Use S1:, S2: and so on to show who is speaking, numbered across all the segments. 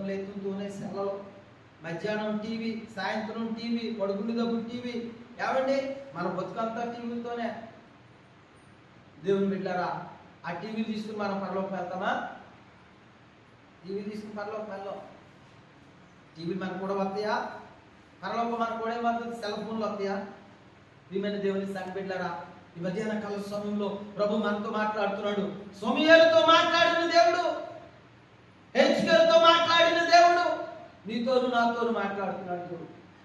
S1: లేతుంటూనే సెలలో మధ్యాహ్నం టీవీ, సాయంత్రం టీవీ, పడుకునేటప్పుడు టీవీ. ఏమండి మన బతుకంతా టీవీలతోనే. దేవుని బిడ్డారా, ఆ టీవీ తీసుకుని మనం పరలోకి వెళ్తామా? టీవీ తీసుకుని పరలోకి వెళ్ళాం. టీవీ మనకు కూడా వస్తాయా? పరలోకం మనకు కూడా ఏమవుతుంది? సెల్ ఫోన్లు వస్తాయా? ప్రియమైన దేవుని సంఘ బిడ్డారా, ఈ మధ్యాహ్న కాల సమయంలో ప్రభు మనతో మాట్లాడుతున్నాడు. సమూయేలుతో మాట్లాడిన దేవుడు, హెజ్కేలుతో మాట్లాడిన దేవుడు నీతోను నాతోను మాట్లాడుతున్నాడు.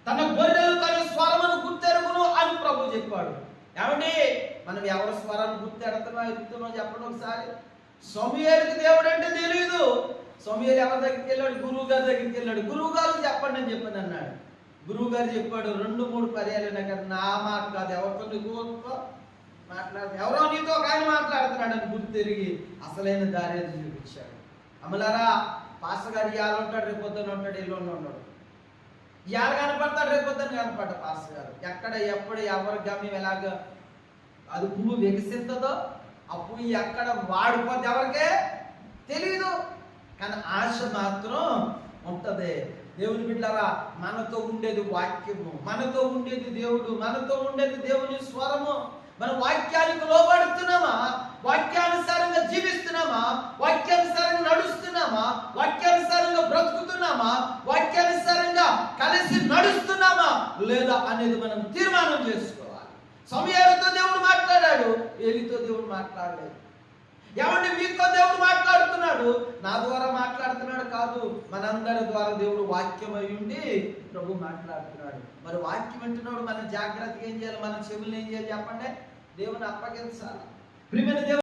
S1: తన గొర్రెలు తన స్వరమును గుర్తెరుగును అని ప్రభు చెప్పాడు. ఏమండి మనం ఎవరి స్వరాన్ని గుర్తెడుతున్నామో చెప్పండి ఒకసారి. సమూయేలుకి దేవుడు అంటే తెలియదు. సమూయేలు ఎవరి దగ్గరికి వెళ్ళాడు? గురువు గారి దగ్గరికి వెళ్ళాడు. గురువు గారు చెప్పండి అని చెప్పండి అన్నాడు. గురువు గారు చెప్పాడు 2-3 పర్యాలైనా కదా, నా మాట కాదు, ఎవరితో నీకు మాట్లాడు, ఎవరో నీతో కానీ మాట్లాడుతున్నాడు అని గుర్తెరిగి అసలైన దారి అది చూపించాడు. అమలారా, పాస్టర్ గారు ఇవాళ ఉంటాడు, రేపు పొద్దున్న ఉంటాడు, ఎల్లుండి ఉంటాడు. ఇవాళ కనపడతాడు, రేపు పొద్దున్న కనపడ్డ పాస్టర్ గారు. ఎక్కడ ఎప్పుడు ఎవరి గమ్యం ఎలాగ అది పువ్వు వికసిస్తుందో అప్పుడు ఎక్కడ వాడిపోతే ఎవరికే తెలీదు, కానీ ఆశ మాత్రం ఉంటది. దేవుని బిడ్డలారా, మనతో ఉండేది వాక్యము, మనతో ఉండేది దేవుడు, మనతో ఉండేది దేవుని స్వరము. మన వాక్యానికి లోబడుతున్నామా? వాక్యానుసారంగా జీవిస్తున్నామా? వాక్యానుసారంగా నడుస్తున్నామా? వాక్యానుసారంగా బ్రతుకుతున్నామా? వాక్యానుసారంగా కలిసి నడుస్తున్నామా లేదా అనేది మనం తీర్మానం చేసుకోవాలి. సమూయేలుతో దేవుడు మాట్లాడాడు, ఏలీతో దేవుడు మాట్లాడలేదు. ఏమంటే మీతో దేవుడు మాట్లాడుతున్నాడు, నా ద్వారా మాట్లాడుతున్నాడు కాదు, మనందరి ద్వారా దేవుడు వాక్యం అయి ఉండి ప్రభు మాట్లాడుతున్నాడు. మరి వాక్యం వింటున్నాడు, మనం జాగ్రత్తగా ఏం చేయాలి? మన చెవులు ఏం చేయాలి చెప్పండి? దేవుని అప్పగించాలి. ప్రియమైన దేవుడు